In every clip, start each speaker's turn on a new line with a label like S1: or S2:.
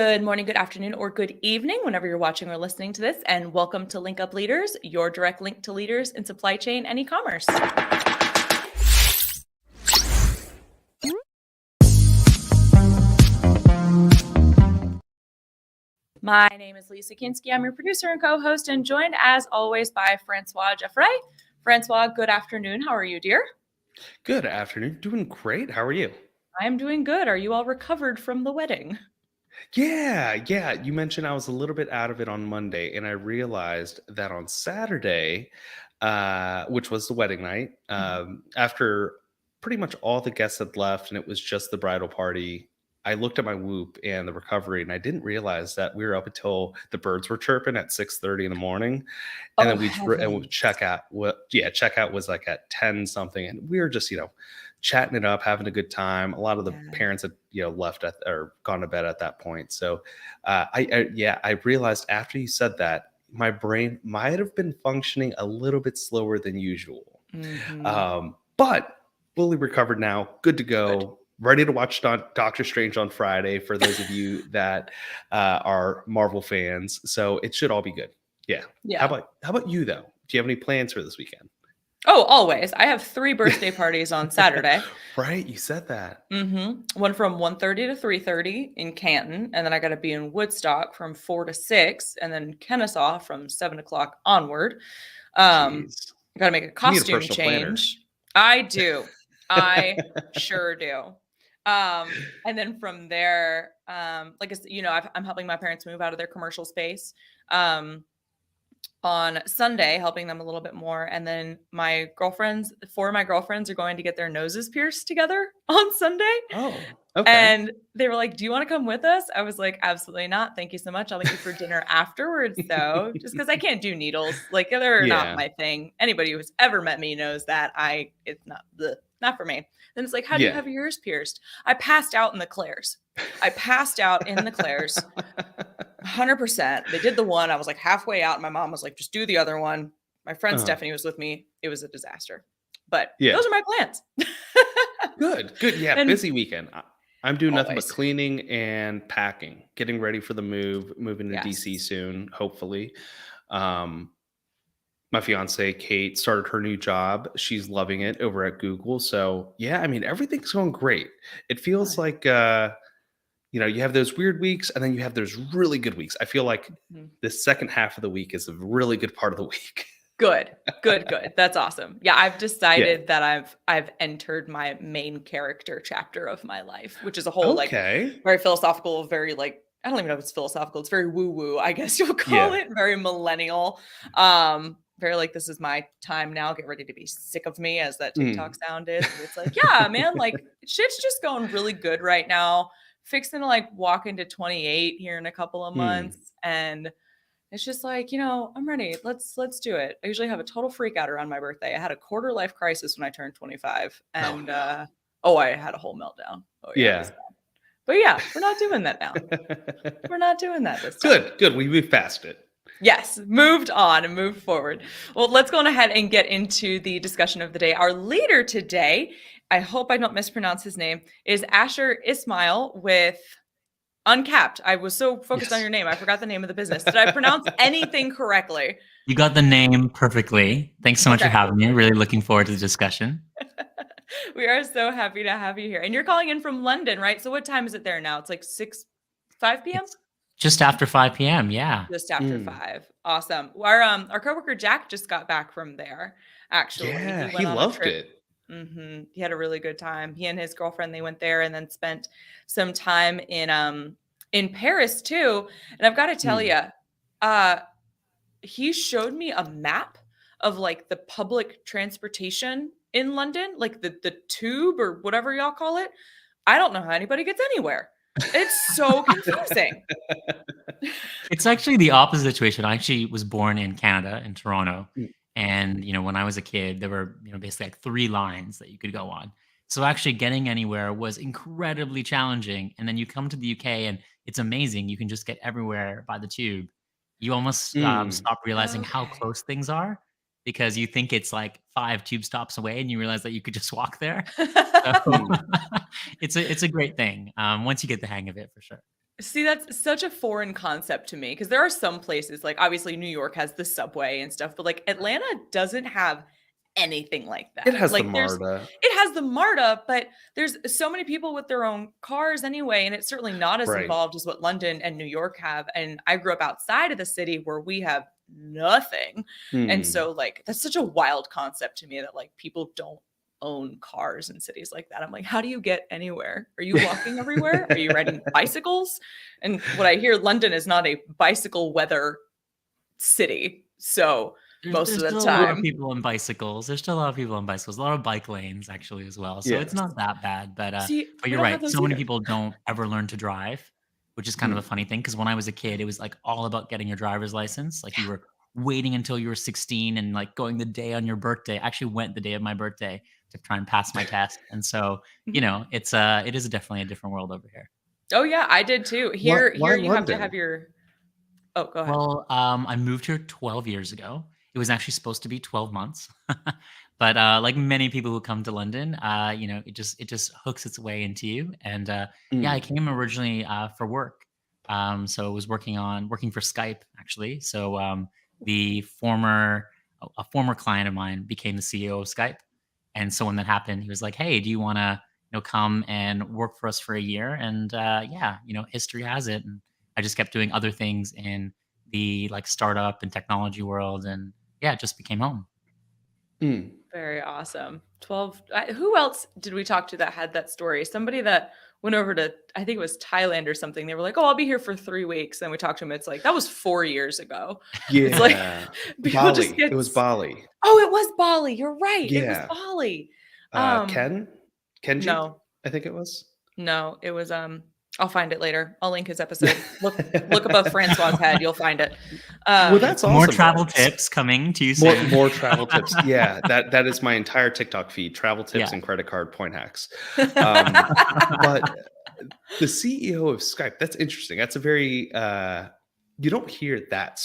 S1: Good morning, good afternoon, or good evening, whenever you're watching or listening to this, and welcome to Link Up Leaders, your direct link to leaders in supply chain and e-commerce. My name is Lisa Kinski. I'm your producer and co-host, and joined as always by Francois Jeffrey. Francois, good afternoon. How are you, dear?
S2: Good afternoon. Doing great. How are you?
S1: I'm doing good. Are you all recovered from the wedding?
S2: Yeah. You mentioned I was a little bit out of it on Monday, and I realized that on Saturday, which was the wedding night, after pretty much all the guests had left and it was just the bridal party, I looked at my Whoop and the recovery, and I didn't realize that we were up until the birds were chirping at 6:30 in the morning, and then we check out. Checkout was like at 10 something, and we were just chatting it up, having a good time. A lot of the parents had left or gone to bed at that point. So I realized after you said that, my brain might have been functioning a little bit slower than usual. But fully recovered now, good to go. Good. Ready to watch Doctor Strange on Friday for those of you that are Marvel fans. So it should all be good. Yeah. How about you though? Do you have any plans for this weekend?
S1: Oh, always. I have 3 birthday parties on Saturday.
S2: Right. You said that.
S1: One from 1:30 to 3:30 in Canton. And then I got to be in Woodstock from 4 to 6. And then Kennesaw from 7 o'clock onward. Got to make a costume change. I do. I sure do. And then from there, like I said, I'm helping my parents move out of their commercial space. On Sunday, helping them a little bit more. And then 4 of my girlfriends are going to get their noses pierced together on Sunday.
S2: Oh, okay.
S1: And they were like, do you want to come with us? I was like, absolutely not. Thank you so much. I'll meet you for dinner afterwards though, just because I can't do needles. Like they're not my thing. Anybody who's ever met me knows that it's not for me. Then it's like, how do you have yours pierced? I passed out in the Claire's. 100%. They did the one. I was like halfway out. My mom was like, just do the other one. My friend Stephanie was with me. It was a disaster. But those are my plans.
S2: Good. Yeah, busy weekend. I'm doing nothing but cleaning and packing, getting ready for the moving to DC soon, hopefully. My fiance, Kate, started her new job. She's loving it over at Google. So yeah, I mean, everything's going great. It feels like, you have those weird weeks and then you have those really good weeks. I feel like the second half of the week is a really good part of the week.
S1: Good. That's awesome. Yeah. I've decided that I've entered my main character chapter of my life, which is a whole very philosophical, very I don't even know if it's philosophical. It's very woo-woo, I guess you'll call it. Very millennial. Very this is my time now. Get ready to be sick of me, as that TikTok sound is. It's like, yeah, man, shit's just going really good right now. Fixing to walk into 28 here in a couple of months. And it's just I'm ready. Let's do it. I usually have a total freak out around my birthday. I had a quarter life crisis when I turned 25 and, I had a whole meltdown. But yeah, we're not doing that now. We're not doing that this time.
S2: Good. We moved past it.
S1: Yes, moved on and moved forward. Well, let's go on ahead and get into the discussion of the day. Our leader today, I hope I don't mispronounce his name, is Asher Ismail with Uncapped. I was so focused on your name. I forgot the name of the business. Did I pronounce anything correctly?
S3: You got the name perfectly. Thanks so much for having me. Really looking forward to the discussion.
S1: We are so happy to have you here. And you're calling in from London, right? So what time is it there now? It's 5 p.m.?
S3: It's just after 5 p.m. Yeah.
S1: Just after 5. Awesome. Our coworker Jack just got back from there, actually.
S2: Yeah, he loved it.
S1: He had a really good time. He and his girlfriend, they went there and then spent some time in Paris too. And I've got to tell you, he showed me a map of the public transportation in London, the tube or whatever y'all call it. I don't know how anybody gets anywhere. It's so confusing.
S3: It's actually the opposite situation. I actually was born in Canada, in Toronto. And, when I was a kid, there were, basically 3 lines that you could go on. So actually getting anywhere was incredibly challenging. And then you come to the UK and it's amazing. You can just get everywhere by the tube. You almost stop realizing how close things are because you think it's 5 tube stops away and you realize that you could just walk there. So it's a great thing once you get the hang of it, for sure.
S1: See, that's such a foreign concept to me because there are some places, like obviously New York has the subway and stuff, but like Atlanta doesn't have anything like
S2: It
S1: that.
S2: has the
S1: Like
S2: MARTA.
S1: it has the MARTA, but there's so many people with their own cars anyway, and it's certainly not as
S2: Right.
S1: involved as what London and New York have. And I grew up outside of the city where we have nothing. And
S2: Hmm.
S1: so like that's such a wild concept to me that like people don't own cars in cities like that. I'm like, how do you get anywhere? Are you walking everywhere? Are you riding bicycles? And what I hear, London is not a bicycle weather city. So most
S3: There's
S1: of the
S3: still a lot of
S1: time,
S3: people on bicycles. There's still a lot of people on bicycles. A lot of bike lanes actually as well. So it's
S2: Yes.
S3: not that bad.
S1: see,
S3: But
S1: we
S3: you're
S1: don't have
S3: right.
S1: those
S3: So many
S1: either.
S3: people don't ever learn to drive, which is kind of a
S2: Hmm.
S3: funny thing. Because when I was a kid, it was like all about getting your driver's license. Like you were waiting until you were 16 and like going the day on your birthday. I actually went the day of my birthday to try and pass my test. And so, it is definitely a different world over here.
S1: Oh yeah, I did too.
S2: Why
S1: Here you have to
S2: London?
S1: have your. Oh, go ahead.
S3: Well, I moved here 12 years ago. It was actually supposed to be 12 months. But, like many people who come to London, it just hooks its way into you. And, yeah, I
S2: Mm.
S3: came originally, for work. So I was working for Skype, actually. So, the former a former client of mine became the CEO of Skype. And so when that happened, he was like, "Hey, do you wanna, come and work for us for a year?" And, yeah, history has it, and I just kept doing other things in the, like, startup and technology world, and yeah, it just became home.
S2: Mm.
S1: Very awesome. 12. Who else did we talk to that had that story? Somebody that went over to, I think it was Thailand or something. They were like, oh, I'll be here for 3 weeks. And we talked to him. It's like, that was 4 years ago. It's like,
S2: Yeah.
S1: people just
S2: Bali.
S1: get,
S2: It was Bali.
S1: oh, it was Bali. You're right. It was
S2: Yeah.
S1: Bali. Um,
S2: Kenji,
S1: no,
S2: I think it was.
S1: no, it was, I'll find it later. I'll link his episode. Look above Francois's head. You'll find it.
S2: Well, that's
S3: More
S2: awesome
S3: travel
S2: though.
S3: tips coming to you
S2: More
S3: soon.
S2: more travel tips. Yeah, that is my entire TikTok feed, travel tips
S3: Yeah.
S2: and credit card point hacks. But the CEO of Skype, that's interesting. That's a very you don't hear that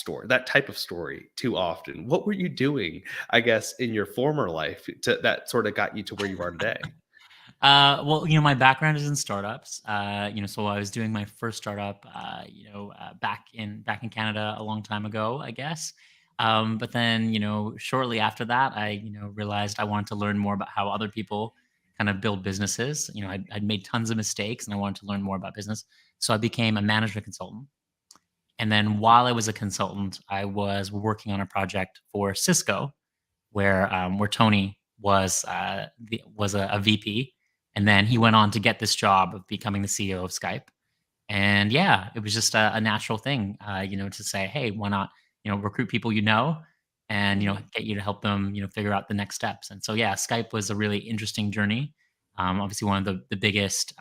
S2: type of story too often. What were you doing, I guess, in your former life that sort of got you to where you are today?
S3: Well, my background is in startups. So I was doing my first startup, back in Canada a long time ago, I guess. But then, shortly after that, I, realized I wanted to learn more about how other people kind of build businesses. I'd made tons of mistakes, and I wanted to learn more about business. So I became a management consultant. And then while I was a consultant, I was working on a project for Cisco, where Tony was a VP, and then he went on to get this job of becoming the CEO of Skype. And yeah, it was just a natural thing, to say, hey, why not, recruit people and get you to help them, figure out the next steps. And so yeah, Skype was a really interesting journey. Obviously, one of the biggest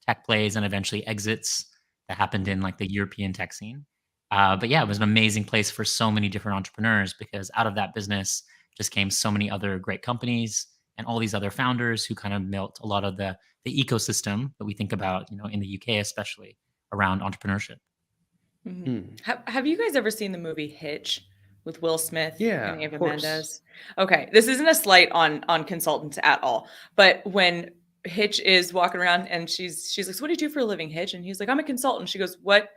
S3: tech plays and eventually exits that happened in like the European tech scene. But yeah, it was an amazing place for so many different entrepreneurs because out of that business just came so many other great companies and all these other founders who kind of built a lot of the ecosystem that we think about, in the UK, especially around entrepreneurship.
S1: Mhm.
S2: Mm.
S1: Have you guys ever seen the movie Hitch with Will Smith
S2: Yeah,
S1: and
S2: of
S1: Eva
S2: course.
S1: Mendes? Okay, this isn't a slight on consultants at all, but when Hitch is walking around and she's like, so "What do you do for a living, Hitch?" And he's like, "I'm a consultant." She goes, "What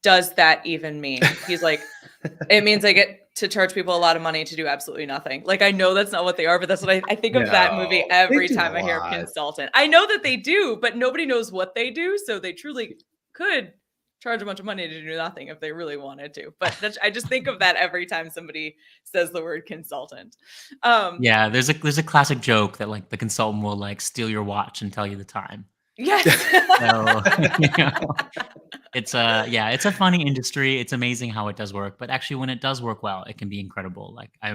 S1: does that even mean?" He's like, "It means I get to charge people a lot of money to do absolutely nothing." Like, I know that's not what they are, but that's what I think of that movie
S2: No, they
S1: every
S2: do a
S1: time I hear
S2: lot.
S1: consultant. I know that they do, but nobody knows what they do, so they truly could charge a bunch of money to do nothing if they really wanted to. But I just think of that every time somebody says the word consultant. Um,
S3: Yeah, there's a classic joke that like the consultant will like steal your watch and tell you the time.
S1: yes.
S3: So, you know, it's a funny industry. It's amazing how it does work, but actually when it does work well, it can be incredible. Like I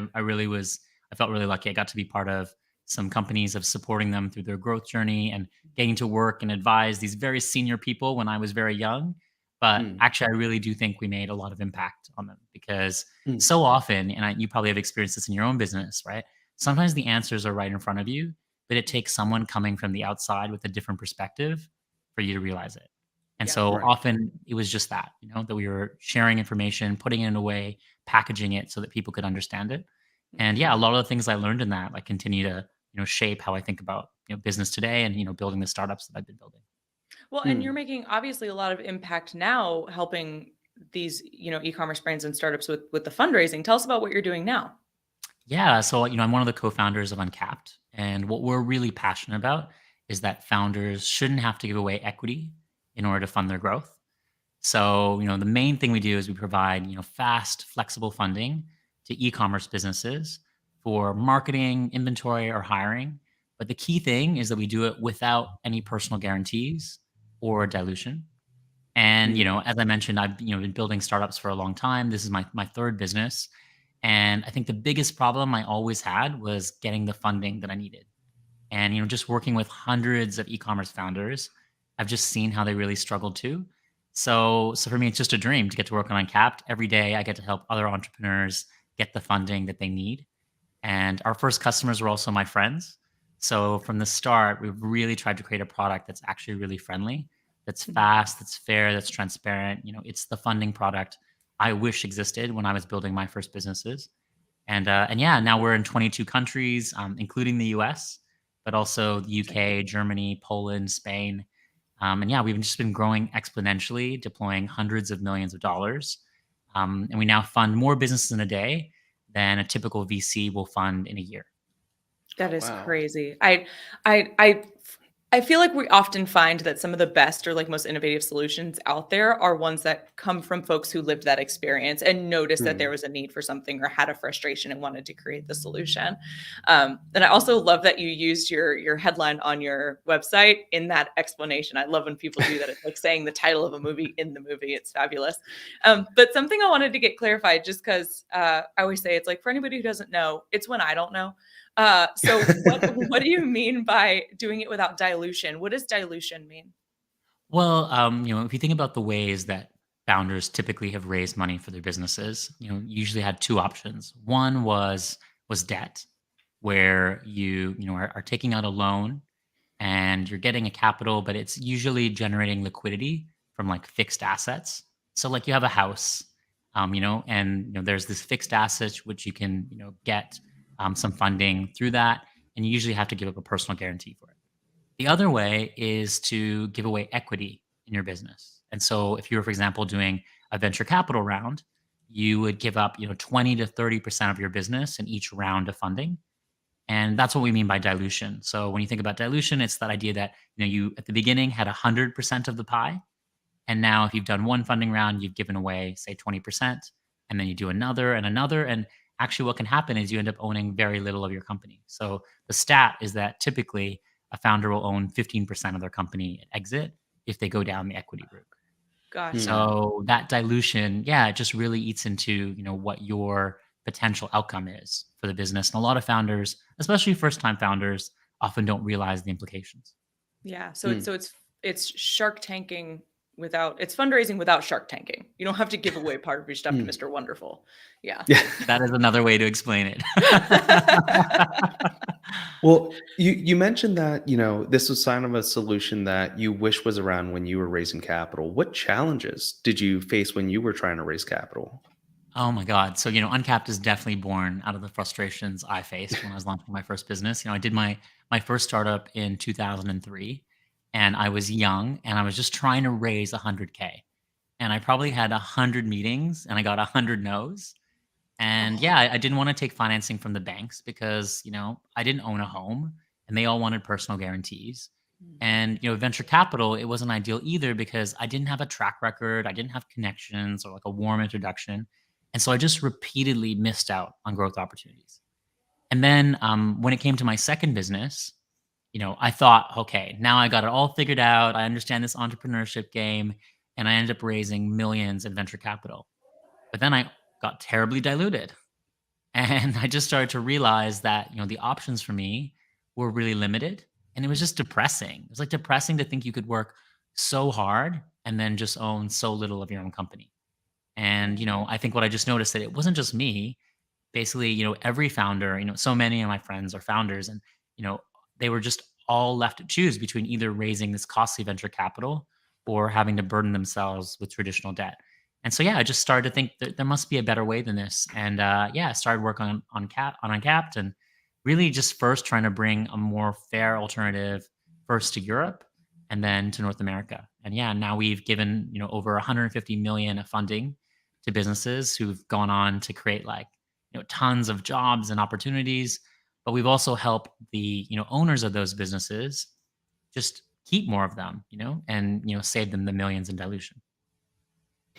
S3: felt really lucky. I got to be part of some companies of supporting them through their growth journey and getting to work and advise these very senior people when I was very young. But
S2: Mm,
S3: actually, I really do think we made a lot of impact on them because
S2: mm,
S3: so often, and you probably have experienced this in your own business, right? Sometimes the answers are right in front of you, but it takes someone coming from the outside with a different perspective for you to realize it. And
S1: Yep.
S3: so
S2: right.
S3: often it was just that, that we were sharing information, putting it in a way, packaging it so that people could understand it. And yeah, a lot of the things I learned in that like continue to, shape how I think about, business today and, building the startups that I've been building.
S1: Well, and you're making obviously a lot of impact now helping these, e-commerce brands and startups with the fundraising. Tell us about what you're doing now.
S3: Yeah. So, I'm one of the co-founders of Uncapped. And what we're really passionate about is that founders shouldn't have to give away equity in order to fund their growth. So, the main thing we do is we provide, fast, flexible funding to e-commerce businesses for marketing, inventory, or hiring. But the key thing is that we do it without any personal guarantees or dilution. And, as I mentioned, I've, been building startups for a long time. This is my third business. And I think the biggest problem I always had was getting the funding that I needed. And, just working with hundreds of e-commerce founders, I've just seen how they really struggled too. So for me, it's just a dream to get to work on Uncapped. Every day I get to help other entrepreneurs get the funding that they need. And our first customers were also my friends. So from the start, we've really tried to create a product that's actually really friendly, that's fast, that's fair, that's transparent. It's the funding product I wish existed when I was building my first businesses. And yeah, now we're in 22 countries, including the US, but also the UK, Germany, Poland, Spain. And yeah, we've just been growing exponentially, deploying hundreds of millions of dollars. And we now fund more businesses in a day than a typical VC will fund in a year.
S1: That is
S2: Wow.
S1: crazy. I feel like we often find that some of the best or like most innovative solutions out there are ones that come from folks who lived that experience and noticed that there was a need for something or had a frustration and wanted to create the solution. And I also love that you used your headline on your website in that explanation. I love when people do that. It's like saying the title of a movie in the movie. It's fabulous. But something I wanted to get clarified, just because I always say it's like, for anybody who doesn't know, it's when I don't know. So what do you mean by doing it without dilution? What does dilution mean?
S3: Well, if you think about the ways that founders typically have raised money for their businesses, usually had two options. One was debt, where you are taking out a loan and you're getting a capital, but it's usually generating liquidity from like fixed assets. So like you have a house, and there's this fixed asset which you can get some funding through that, and you usually have to give up a personal guarantee for it. The other way is to give away equity in your business. And so if you were, for example, doing a venture capital round, you would give up, 20 to 30% of your business in each round of funding. And that's what we mean by dilution. So when you think about dilution, it's that idea that, you at the beginning had 100% of the pie. And now if you've done one funding round, you've given away, say, 20%, and then you do another and another. And actually what can happen is you end up owning very little of your company. So the stat is that typically a founder will own 15% of their company at exit if they go down the equity route.
S1: Gotcha.
S3: So that dilution, yeah, it just really eats into, what your potential outcome is for the business. And a lot of founders, especially first-time founders, often don't realize the implications.
S1: Yeah. So it's shark tanking it's fundraising without shark tanking. You don't have to give away part of your stuff to Mr. Wonderful. Yeah.
S3: That is another way to explain it.
S2: Well, you mentioned that, this was kind of a solution that you wish was around when you were raising capital. What challenges did you face when you were trying to raise capital?
S3: Oh my God. So, Uncapped is definitely born out of the frustrations I faced when I was launching my first business. I did my first startup in 2003, and I was young and I was just trying to raise 100K. And I probably had 100 meetings and I got 100 no's. And yeah, I didn't want to take financing from the banks because, I didn't own a home and they all wanted personal guarantees. And, venture capital, it wasn't ideal either because I didn't have a track record. I didn't have connections or like a warm introduction. And so I just repeatedly missed out on growth opportunities. And then when it came to my second business, I thought, okay, now I got it all figured out. I understand this entrepreneurship game. And I ended up raising millions in venture capital. But then I got terribly diluted. And I just started to realize that, the options for me were really limited. And it was just depressing. It was like depressing to think you could work so hard and then just own so little of your own company. And, I think what I just noticed that it wasn't just me. Basically, every founder, so many of my friends are founders and, they were just all left to choose between either raising this costly venture capital or having to burden themselves with traditional debt. And so, yeah, I just started to think that there must be a better way than this. And yeah, I started working on Uncapped and really just first trying to bring a more fair alternative first to Europe and then to North America. And yeah, now we've given, over 150 million of funding to businesses who've gone on to create like, tons of jobs and opportunities. But we've also helped the, owners of those businesses just keep more of them, and, save them the millions in dilution.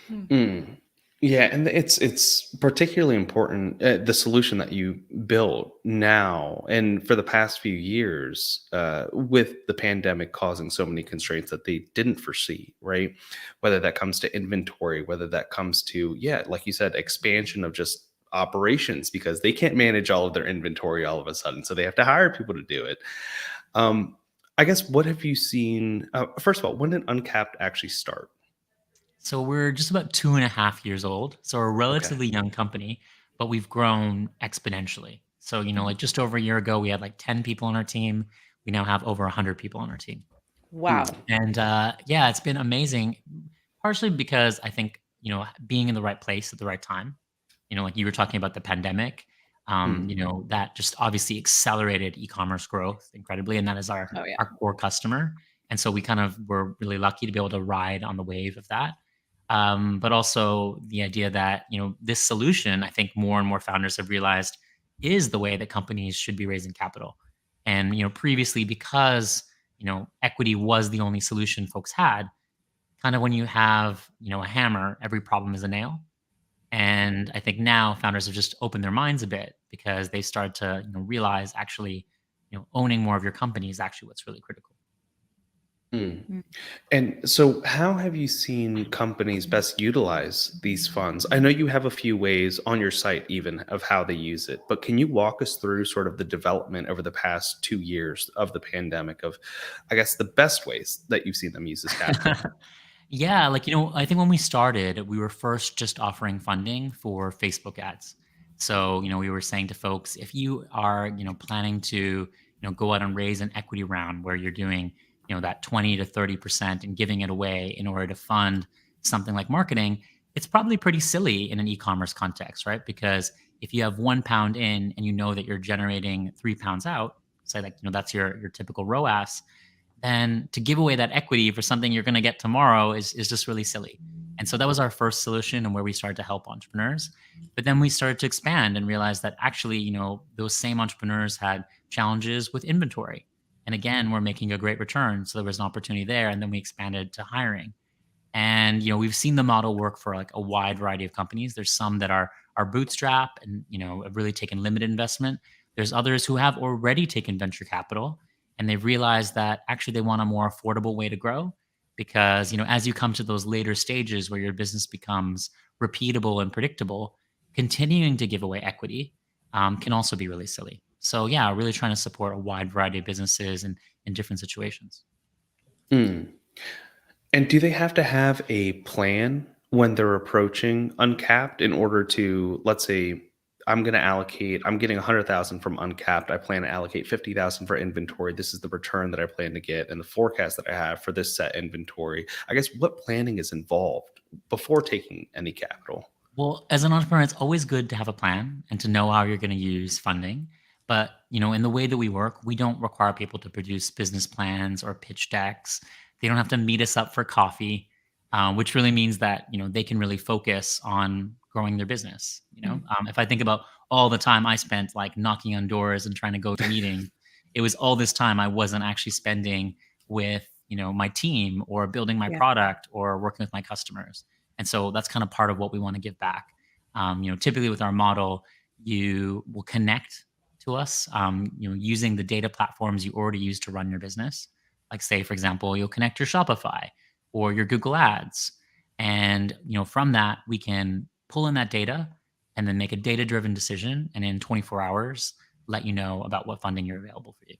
S2: Mm. Yeah, and it's particularly important, the solution that you built now and for the past few years, with the pandemic causing so many constraints that they didn't foresee, right? Whether that comes to inventory, whether that comes to, yeah, like you said, expansion of just operations because they can't manage all of their inventory all of a sudden, so they have to hire people to do it. Um, I guess what have you seen? First of all, when did Uncapped actually start?
S3: So we're just about 2.5 years old. So we're a
S2: Okay.
S3: relatively young company, but we've grown exponentially. So, like just over a year ago, we had like 10 people on our team. We now have over 100 people on our team.
S1: Wow.
S2: Mm.
S3: And yeah, it's been amazing, partially because I think, being in the right place at the right time, like you were talking about the pandemic,
S2: Mm.
S3: that just obviously accelerated e-commerce growth incredibly. And that is
S1: Oh yeah.
S3: our core customer. And so we kind of were really lucky to be able to ride on the wave of that. But also the idea that, this solution, I think more and more founders have realized is the way that companies should be raising capital. And, previously, because, equity was the only solution folks had, kind of when you have, a hammer, every problem is a nail. And I think now founders have just opened their minds a bit because they start to, realize actually, owning more of your company is actually what's really critical.
S2: Mm.
S1: Mm.
S2: And so, how have you seen companies best utilize these funds? I know you have a few ways on your site, even of how they use it, but can you walk us through sort of the development over the past 2 years of the pandemic of, I guess, the best ways that you've seen them use this capital?
S3: Yeah, like, I think when we started, we were first just offering funding for Facebook ads. So, we were saying to folks, if you are, planning to, go out and raise an equity round where you're doing, that 20 to 30% and giving it away in order to fund something like marketing, it's probably pretty silly in an e-commerce context, right? Because if you have 1 pound in and you know that you're generating 3 pounds out, say like, that's your typical ROAS, then to give away that equity for something you're going to get tomorrow is just really silly. And so that was our first solution and where we started to help entrepreneurs. But then we started to expand and realize that actually, those same entrepreneurs had challenges with inventory. And again, we're making a great return. So there was an opportunity there. And then we expanded to hiring. And we've seen the model work for like a wide variety of companies. There's some that are bootstrap and have really taken limited investment. There's others who have already taken venture capital and they've realized that actually they want a more affordable way to grow because as you come to those later stages where your business becomes repeatable and predictable, continuing to give away equity can also be really silly. So yeah, really trying to support a wide variety of businesses and in different situations.
S2: Mm. And do they have to have a plan when they're approaching Uncapped in order to, let's say, I'm getting 100,000 from Uncapped. I plan to allocate 50,000 for inventory. This is the return that I plan to get and the forecast that I have for this set inventory. I guess what planning is involved before taking any capital?
S3: Well, as an entrepreneur, it's always good to have a plan and to know how you're going to use funding. But, in the way that we work, we don't require people to produce business plans or pitch decks. They don't have to meet us up for coffee, which really means that, they can really focus on growing their business. If I think about all the time I spent like knocking on doors and trying to go to meetings, it was all this time I wasn't actually spending with, my team or building my
S1: Yeah.
S3: product or working with my customers. And so that's kind of part of what we want to give back. Typically with our model, you will connect to us, using the data platforms you already use to run your business. Like say, for example, you'll connect your Shopify or your Google Ads. And, from that, we can pull in that data and then make a data-driven decision. And in 24 hours, let you know about what funding are available for you.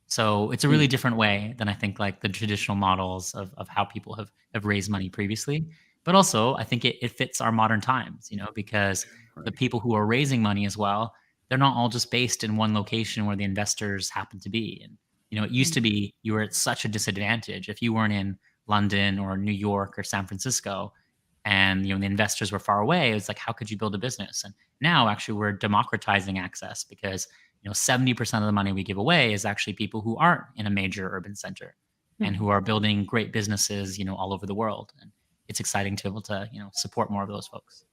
S3: So it's a really
S2: Mm.
S3: different way than I think like the traditional models of how people have raised money previously. But also I think it fits our modern times, because the
S2: Right.
S3: people who are raising money as well, they're not all just based in one location where the investors happen to be. And, it used to be you were at such a disadvantage if you weren't in London or New York or San Francisco and the investors were far away. It was like, how could you build a business? And now actually we're democratizing access because 70% of the money we give away is actually people who aren't in a major urban center. and who are building great businesses, all over the world. And it's exciting to be able to, support more of those folks.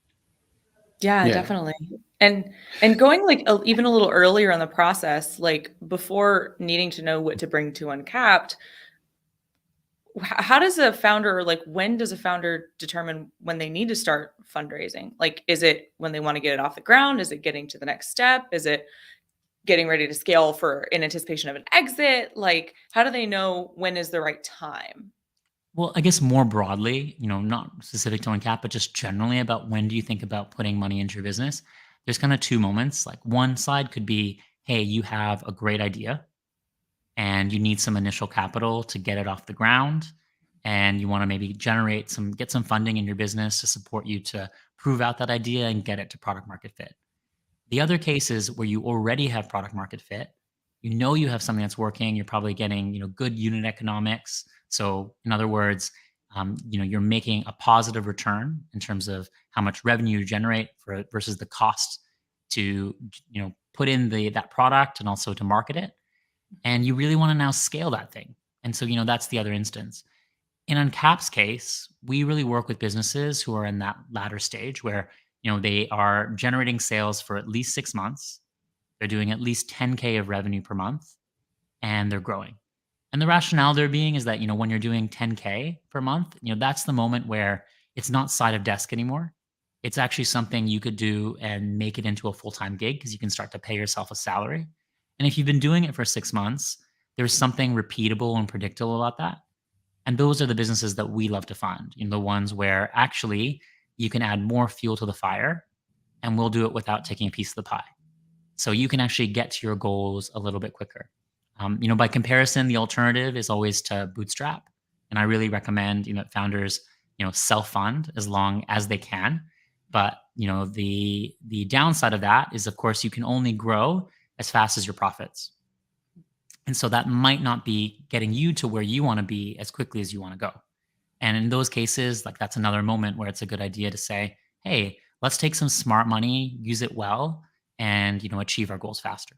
S1: Yeah, definitely. And going like even a little earlier in the process, like before needing to know what to bring to Uncapped, how does a founder, like when does a founder determine when they need to start fundraising? Like, is it when they want to get it off the ground? Is it getting to the next step? Is it getting ready to scale for in anticipation of an exit? Like, how do they know when is the right time?
S3: Well, I guess more broadly, not specific to Uncap, but just generally about when do you think about putting money into your business? There's kind of two moments. Like one side could be, hey, you have a great idea and you need some initial capital to get it off the ground. And you want to maybe get some funding in your business to support you to prove out that idea and get it to product market fit. The other case is where you already have product market fit. You have something that's working. You're probably getting, good unit economics. So in other words, you're making a positive return in terms of how much revenue you generate versus the cost to, put in that product and also to market it. And you really want to now scale that thing. And so, that's the other instance. In Uncapp's case, we really work with businesses who are in that latter stage where, they are generating sales for at least 6 months. They're doing at least 10K of revenue per month and they're growing. And the rationale there being is that, when you're doing 10K per month, that's the moment where it's not side of desk anymore. It's actually something you could do and make it into a full-time gig because you can start to pay yourself a salary. And if you've been doing it for 6 months, there's something repeatable and predictable about that. And those are the businesses that we love to fund, the ones where actually you can add more fuel to the fire and we'll do it without taking a piece of the pie. So you can actually get to your goals a little bit quicker. By comparison, the alternative is always to bootstrap. And I really recommend, that founders, self-fund as long as they can. But, the downside of that is, of course, you can only grow as fast as your profits. And so that might not be getting you to where you want to be as quickly as you want to go. And in those cases, like that's another moment where it's a good idea to say, hey, let's take some smart money, use it well, and, achieve our goals faster.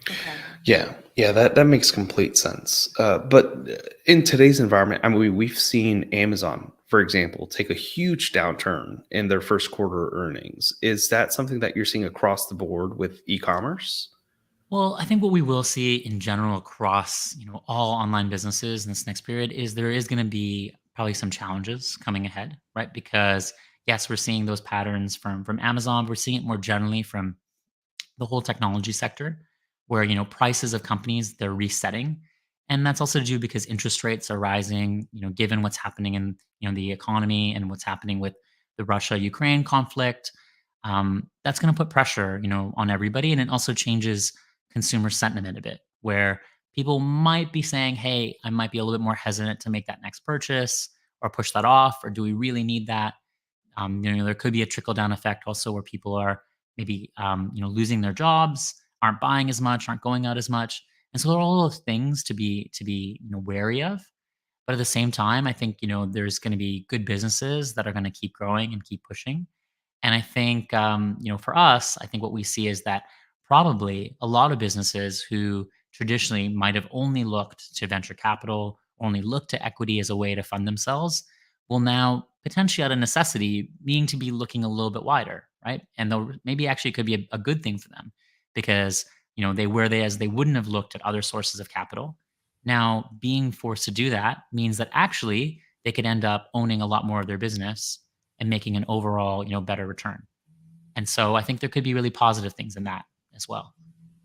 S1: Okay.
S2: Yeah, that makes complete sense. But in today's environment, I mean, we've seen Amazon, for example, take a huge downturn in their first quarter earnings. Is that something that you're seeing across the board with e-commerce?
S3: Well, I think what we will see in general across, all online businesses in this next period is there is going to be probably some challenges coming ahead, right? Because yes, we're seeing those patterns from Amazon. We're seeing it more generally from the whole technology sector where, prices of companies, they're resetting. And that's also due because interest rates are rising, given what's happening in, the economy and what's happening with the Russia-Ukraine conflict. That's going to put pressure, on everybody. And it also changes consumer sentiment a bit where people might be saying, hey, I might be a little bit more hesitant to make that next purchase or push that off, or do we really need that? There could be a trickle down effect also where people are maybe, losing their jobs, aren't buying as much, aren't going out as much. And so there are all those things to be, wary of. But at the same time, I think, there's going to be good businesses that are going to keep growing and keep pushing. And I think, for us, I think what we see is that probably a lot of businesses who traditionally might have only looked to venture capital, only looked to equity as a way to fund themselves, will now potentially out of necessity meaning to be looking a little bit wider, right? And they'll maybe actually it could be a good thing for them because, they wouldn't have looked at other sources of capital. Now, being forced to do that means that actually they could end up owning a lot more of their business and making an overall, better return. And so I think there could be really positive things in that as well.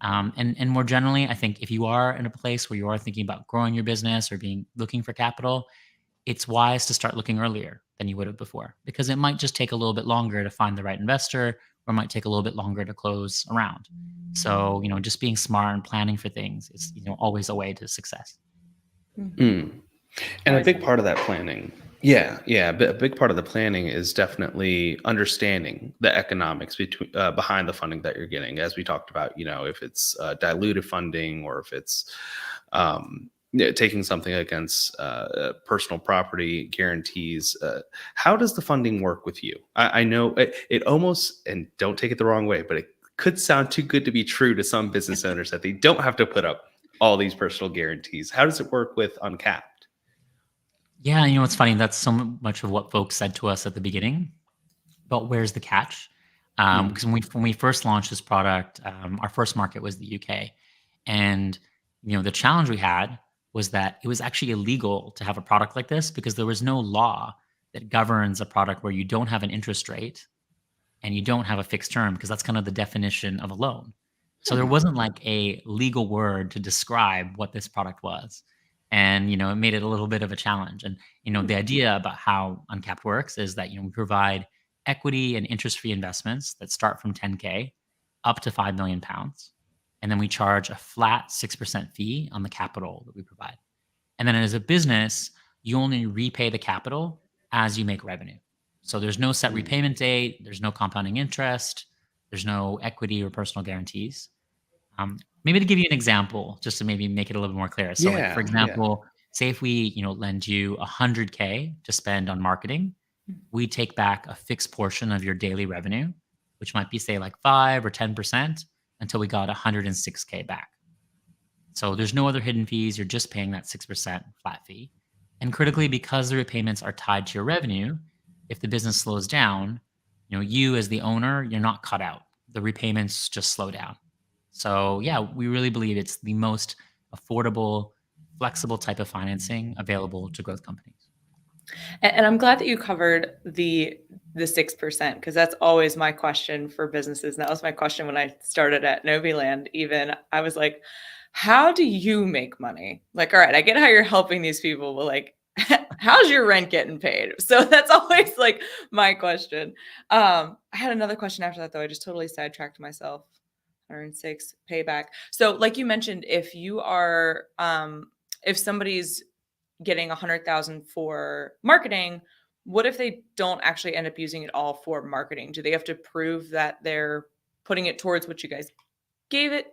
S3: And more generally, I think if you are in a place where you are thinking about growing your business or looking for capital, it's wise to start looking earlier than you would have before because it might just take a little bit longer to find the right investor or it might take a little bit longer to close a round. So, just being smart and planning for things is, always a way to success.
S2: And a big part of that planning, a big part of the planning is definitely understanding the economics behind the funding that you're getting. As we talked about, if it's dilutive funding or if it's taking something against personal property guarantees. How does the funding work with you? I know it almost, and don't take it the wrong way, but it could sound too good to be true to some business owners that they don't have to put up all these personal guarantees. How does it work with Uncapped?
S3: Yeah, it's funny. That's so much of what folks said to us at the beginning. But where's the catch? Because when we first launched this product, our first market was the UK, and the challenge we had was that it was actually illegal to have a product like this because there was no law that governs a product where you don't have an interest rate and you don't have a fixed term, because that's kind of the definition of a loan. So there wasn't like a legal word to describe what this product was. And, it made it a little bit of a challenge. And, the idea about how Uncapped works is that, we provide equity and interest-free investments that start from 10K up to 5 million pounds. And then we charge a flat 6% fee on the capital that we provide. And then as a business, you only repay the capital as you make revenue. So there's no set repayment date, there's no compounding interest, there's no equity or personal guarantees. Maybe to give you an example, just to maybe make it a little bit more clear. So like, for example, say if we, lend you 100K to spend on marketing, we take back a fixed portion of your daily revenue, which might be say like 5 or 10%, until we got 106K back. So there's no other hidden fees. You're just paying that 6% flat fee. And critically, because the repayments are tied to your revenue, if the business slows down, you as the owner, you're not cut out. The repayments just slow down. So yeah, we really believe it's the most affordable, flexible type of financing available to growth companies.
S1: And I'm glad that you covered the 6%, because that's always my question for businesses. And that was my question when I started at Noviland. Even I was like, how do you make money? Like, all right, I get how you're helping these people, but like, how's your rent getting paid? So that's always like my question. I had another question after that, though. I just totally sidetracked myself. 106 payback. So like you mentioned, if you are, if somebody's getting 100,000 for marketing, what if they don't actually end up using it all for marketing? Do they have to prove that they're putting it towards what you guys gave it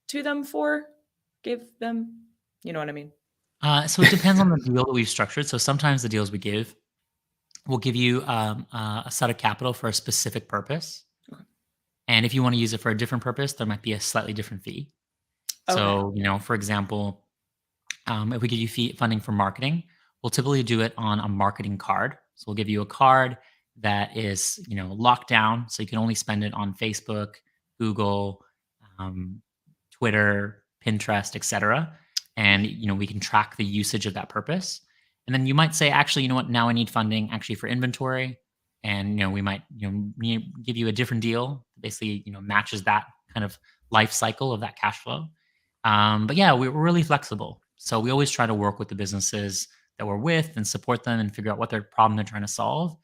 S1: to them for? Give them, you know what I mean?
S3: So it depends on the deal that we've structured. So sometimes the deals we give will give you a set of capital for a specific purpose.
S1: Okay.
S3: And if you want to use it for a different purpose, there might be a slightly different fee.
S1: Okay.
S3: So, for example, if we give you funding for marketing, we'll typically do it on a marketing card. So we'll give you a card that is, locked down, so you can only spend it on Facebook, Google, Twitter, Pinterest, etc. And we can track the usage of that purpose. And then you might say, actually, you know what? Now I need funding actually for inventory, and we might give you a different deal, basically matches that kind of life cycle of that cash flow. But yeah, we're really flexible. So we always try to work with the businesses that we're with and support them and figure out what their problem they're trying to solve,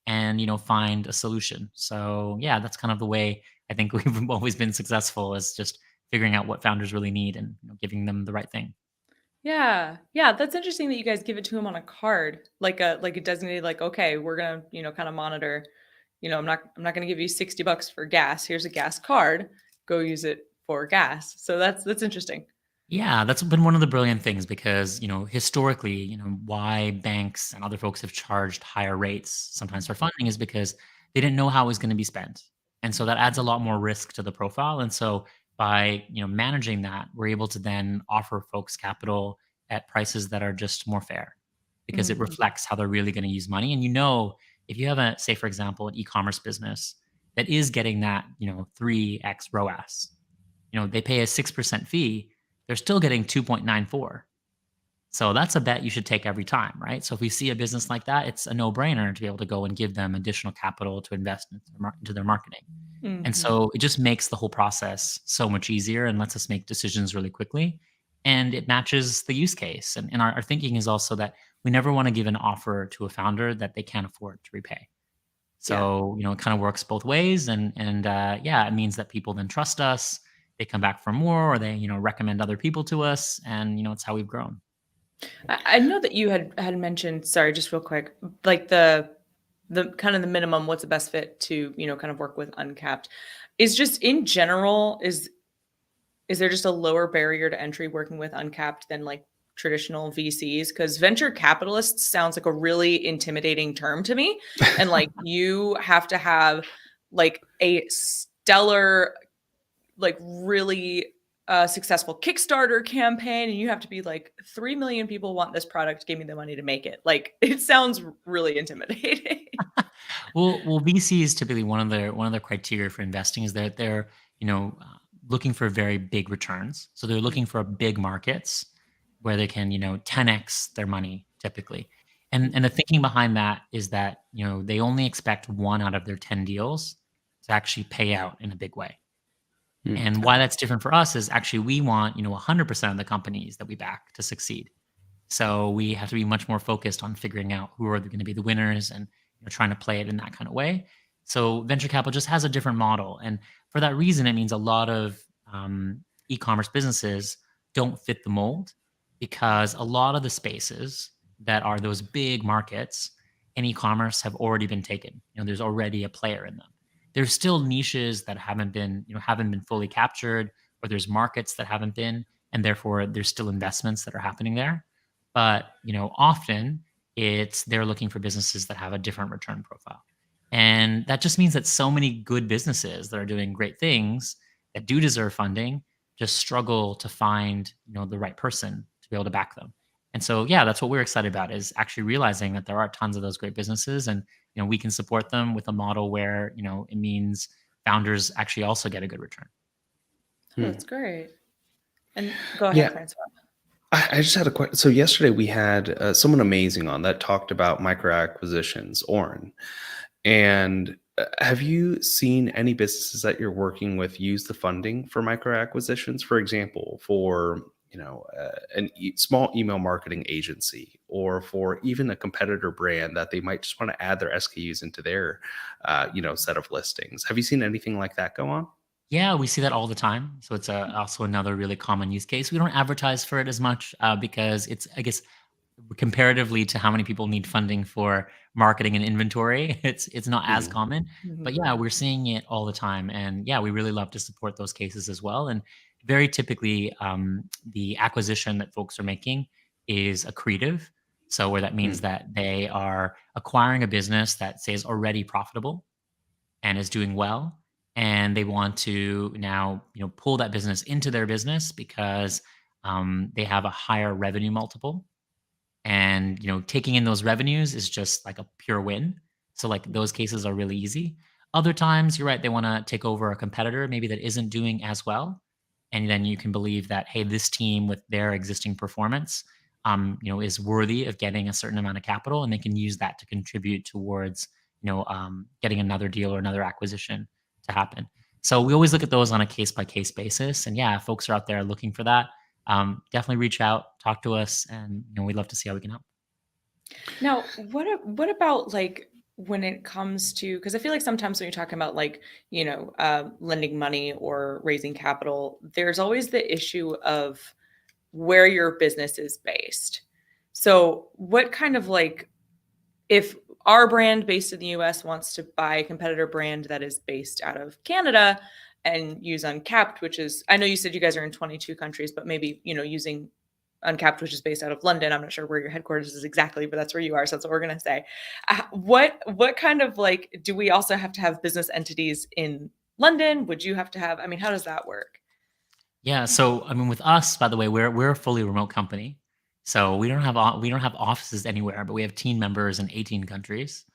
S3: and find a solution. So yeah, that's kind of the way I think we've always been successful, is just figuring out what founders really need and giving them the right thing.
S1: Yeah. Yeah. That's interesting that you guys give it to them on a card, like a designated, like, okay, we're going to, kind of monitor, I'm not going to give you $60 for gas. Here's a gas card. Go use it for gas. So that's interesting.
S3: Yeah, that's been one of the brilliant things, because, historically, why banks and other folks have charged higher rates sometimes for funding is because they didn't know how it was going to be spent. And so that adds a lot more risk to the profile. And so by, managing that, we're able to then offer folks capital at prices that are just more fair, because it reflects how they're really going to use money. And if you have a, say, for example, an e-commerce business that is getting that, 3x ROAS, they pay a 6% fee, they're still getting 2.94. So that's a bet you should take every time, right? So if we see a business like that, it's a no-brainer to be able to go and give them additional capital to invest into their marketing. And so it just makes the whole process so much easier and lets us make decisions really quickly. And it matches the use case. And our thinking is also that we never want to give an offer to a founder that they can't afford to repay. So, it kind of works both ways. And yeah, it means that people then trust us. They come back for more, or they, recommend other people to us. And, it's how we've grown.
S1: I know that you had mentioned, sorry, just real quick, like the kind of the minimum, what's the best fit to, kind of work with Uncapped, is just in general, is there just a lower barrier to entry working with Uncapped than like traditional VCs? Because venture capitalists sounds like a really intimidating term to me. And like, you have to have like a stellar, like really a successful Kickstarter campaign and you have to be like, 3 million people want this product, give me the money to make it. Like, it sounds really intimidating.
S3: Well, VCs typically one of the criteria for investing is that they're looking for very big returns. So they're looking for big markets where they can 10x their money typically. And the thinking behind that is that they only expect 1 out of their 10 deals to actually pay out in a big way. And why that's different for us is actually we want 100% of the companies that we back to succeed. So we have to be much more focused on figuring out who are going to be the winners and trying to play it in that kind of way. So venture capital just has a different model, and for that reason, it means a lot of e-commerce businesses don't fit the mold because a lot of the spaces that are those big markets in e-commerce have already been taken. There's already a player in them. There's still niches that haven't been fully captured, or there's markets that haven't been, and therefore there's still investments that are happening there. But often they're looking for businesses that have a different return profile. And that just means that so many good businesses that are doing great things that do deserve funding just struggle to find the right person to be able to back them. And so, yeah, that's what we're excited about, is actually realizing that there are tons of those great businesses, and we can support them with a model where it means founders actually also get a good return.
S1: Oh, that's great. And go ahead, Francois.
S2: I just had a question. So yesterday we had someone amazing on that talked about micro acquisitions, Oren. And have you seen any businesses that you're working with use the funding for micro acquisitions? For example, for a small email marketing agency, or for even a competitor brand that they might just want to add their SKUs into their set of listings. Have you seen anything like that go on?
S3: Yeah, we see that all the time. So it's also another really common use case. We don't advertise for it as much because it's, I guess, comparatively to how many people need funding for marketing and inventory, it's not as common. But yeah, we're seeing it all the time. And yeah, we really love to support those cases as well. And very typically, the acquisition that folks are making is accretive. So where that means that they are acquiring a business that, say, is already profitable and is doing well, and they want to now pull that business into their business because they have a higher revenue multiple, and taking in those revenues is just like a pure win. So like those cases are really easy. Other times, you're right, they want to take over a competitor maybe that isn't doing as well, and then you can believe that, hey, this team with their existing performance is worthy of getting a certain amount of capital, and they can use that to contribute towards getting another deal or another acquisition to happen. So we always look at those on a case by case basis. And yeah, if folks are out there looking for that, definitely reach out, talk to us, and we'd love to see how we can help.
S1: Now, what about like when it comes to, because I feel like sometimes when you're talking about like lending money or raising capital, there's always the issue of where your business is based. So what kind of like, if our brand based in the US wants to buy a competitor brand that is based out of Canada and use Uncapped, which is, I know you said you guys are in 22 countries, but maybe, using Uncapped, which is based out of London. I'm not sure where your headquarters is exactly, but that's where you are. So that's what we're going to say. What kind of like, do we also have to have business entities in London? Would you have to have, how does that work?
S3: Yeah. So, with us, by the way, we're a fully remote company. So we don't have offices anywhere, but we have team members in 18 countries.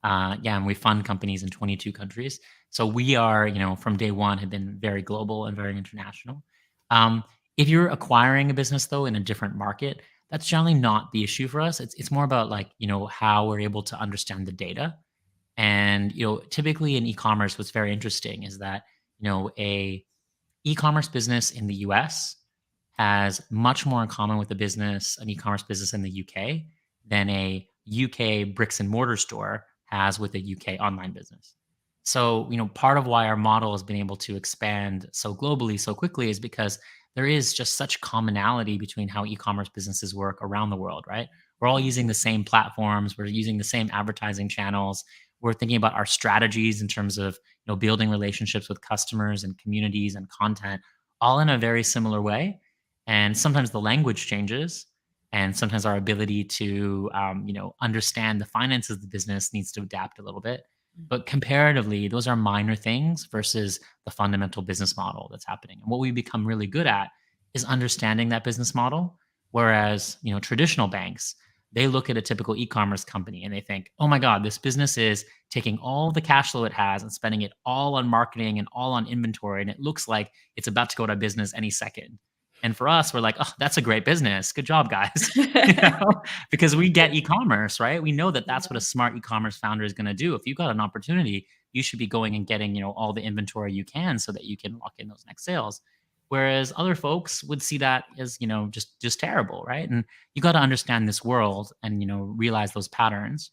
S3: And we fund companies in 22 countries. So we are, from day one, have been very global and very international. If you're acquiring a business though in a different market, that's generally not the issue for us. It's more about like how we're able to understand the data. And typically in e-commerce, what's very interesting is that a e-commerce business in the US has much more in common with an e-commerce business in the UK than a UK bricks and mortar store has with a UK online business. So, part of why our model has been able to expand so globally so quickly is because there is just such commonality between how e-commerce businesses work around the world, right? We're all using the same platforms. We're using the same advertising channels. We're thinking about our strategies in terms of building relationships with customers and communities and content, all in a very similar way. And sometimes the language changes, and sometimes our ability to understand the finances of the business needs to adapt a little bit. But comparatively, those are minor things versus the fundamental business model that's happening. And what we become really good at is understanding that business model. Whereas, traditional banks, they look at a typical e-commerce company and they think, oh my God, this business is taking all the cash flow it has and spending it all on marketing and all on inventory. And it looks like it's about to go out of business any second. And for us, we're like, oh, that's a great business. Good job, guys. Because we get e-commerce, right? We know that that's what a smart e-commerce founder is going to do. If you've got an opportunity, you should be going and getting, all the inventory you can so that you can lock in those next sales. Whereas other folks would see that as, just terrible, right? And you got to understand this world and, realize those patterns.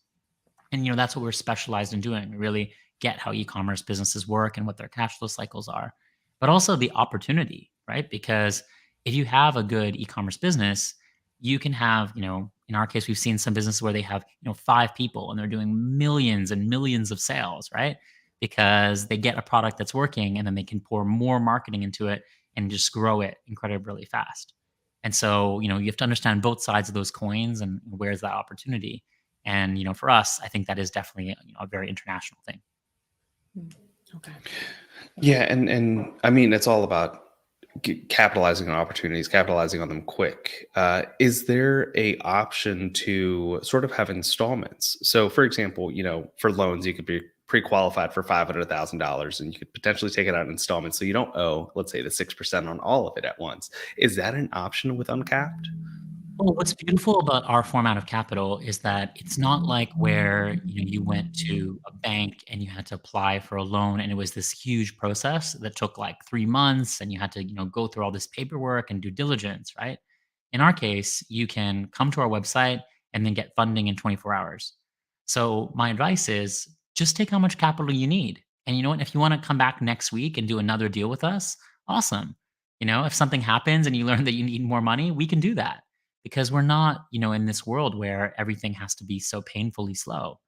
S3: And, that's what we're specialized in doing. We really get how e-commerce businesses work and what their cash flow cycles are, but also the opportunity, right? Because if you have a good e-commerce business, you can have, in our case, we've seen some businesses where they have, 5 people and they're doing millions and millions of sales, right? Because they get a product that's working and then they can pour more marketing into it and just grow it incredibly fast. And so, you have to understand both sides of those coins and where's that opportunity. And, for us, I think that is definitely a very international thing.
S1: Okay.
S2: Yeah. And I mean, it's all about capitalizing on opportunities, capitalizing on them quick. Is there a option to sort of have installments? So for example, for loans, you could be pre-qualified for $500,000 and you could potentially take it out in installments. So you don't owe, let's say, the 6% on all of it at once. Is that an option with Uncapped?
S3: Well, what's beautiful about our format of capital is that it's not like where you went to a bank and you had to apply for a loan and it was this huge process that took like 3 months and you had to go through all this paperwork and due diligence, right? In our case, you can come to our website and then get funding in 24 hours. So my advice is just take how much capital you need. And you know what? If you want to come back next week and do another deal with us, awesome. If something happens and you learn that you need more money, we can do that. Because we're not, in this world where everything has to be so painfully slow.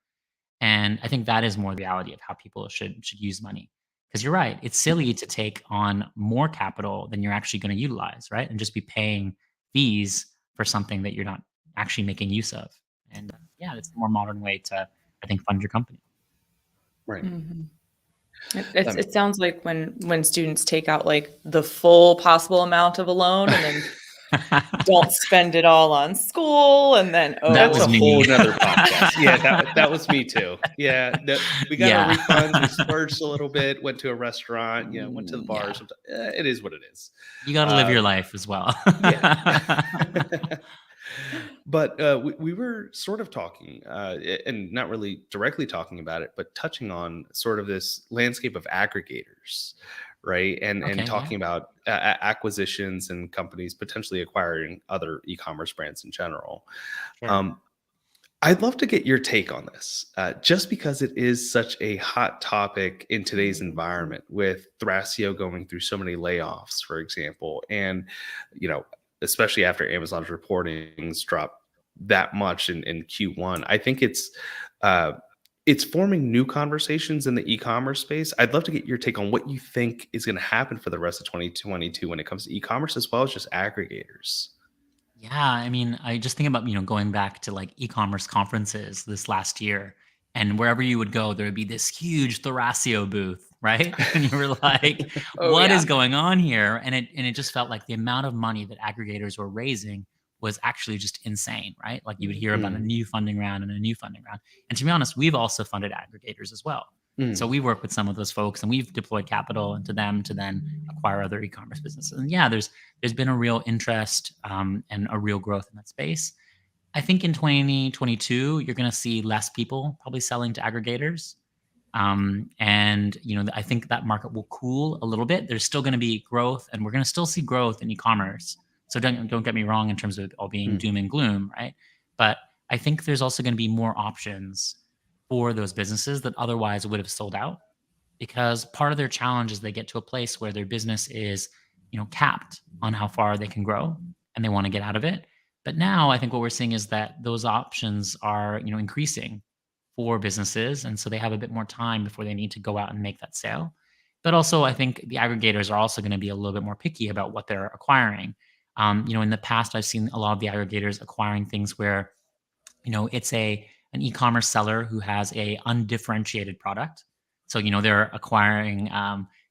S3: And I think that is more the reality of how people should use money. Because you're right, it's silly to take on more capital than you're actually going to utilize, right? And just be paying fees for something that you're not actually making use of. And yeah, it's a more modern way to, I think, fund your company.
S2: Right.
S1: Mm-hmm. It sounds like when students take out like the full possible amount of a loan and then don't spend it all on school, and then
S2: that's a whole nother podcast. Yeah, that was me too. Yeah, we got our refunds. We splurged a little bit. Went to a restaurant. Went to the bar. Yeah. It is what it is.
S3: You got to live your life as well.
S2: Yeah. But we were sort of talking, and not really directly talking about it, but touching on sort of this landscape of aggregators, right? And talking about acquisitions and companies potentially acquiring other e-commerce brands in general. Sure. I'd love to get your take on this, just because it is such a hot topic in today's environment with Thrasio going through so many layoffs, for example, and especially after Amazon's reportings dropped that much in Q1. I think it's forming new conversations in the e-commerce space. I'd love to get your take on what you think is going to happen for the rest of 2022 when it comes to e-commerce as well as just aggregators.
S3: Yeah, I mean, I just think about, going back to like e-commerce conferences this last year, and wherever you would go, there would be this huge Thrasio booth, right? And you were like, what is going on here? And it just felt like the amount of money that aggregators were raising was actually just insane, right? Like you would hear about a new funding round and a new funding round. And to be honest, we've also funded aggregators as well. So we work with some of those folks and we've deployed capital into them to then acquire other e-commerce businesses. And yeah, there's been a real interest and a real growth in that space. I think in 2022, you're going to see less people probably selling to aggregators. And I think that market will cool a little bit. There's still going to be growth and we're going to still see growth in e-commerce. So don't get me wrong in terms of it all being doom and gloom, right? But I think there's also going to be more options for those businesses that otherwise would have sold out, because part of their challenge is they get to a place where their business is, capped on how far they can grow and they want to get out of it. But now I think what we're seeing is that those options are, increasing for businesses. And so they have a bit more time before they need to go out and make that sale. But also I think the aggregators are also going to be a little bit more picky about what they're acquiring. In the past, I've seen a lot of the aggregators acquiring things where, it's a an e-commerce seller who has a undifferentiated product. So, they're acquiring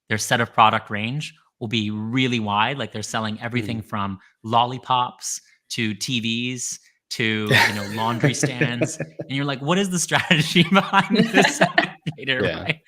S3: their set of product range will be really wide. Like they're selling everything from lollipops to TVs to, laundry stands. And you're like, what is the strategy behind this aggregator,
S2: Yeah.
S3: right?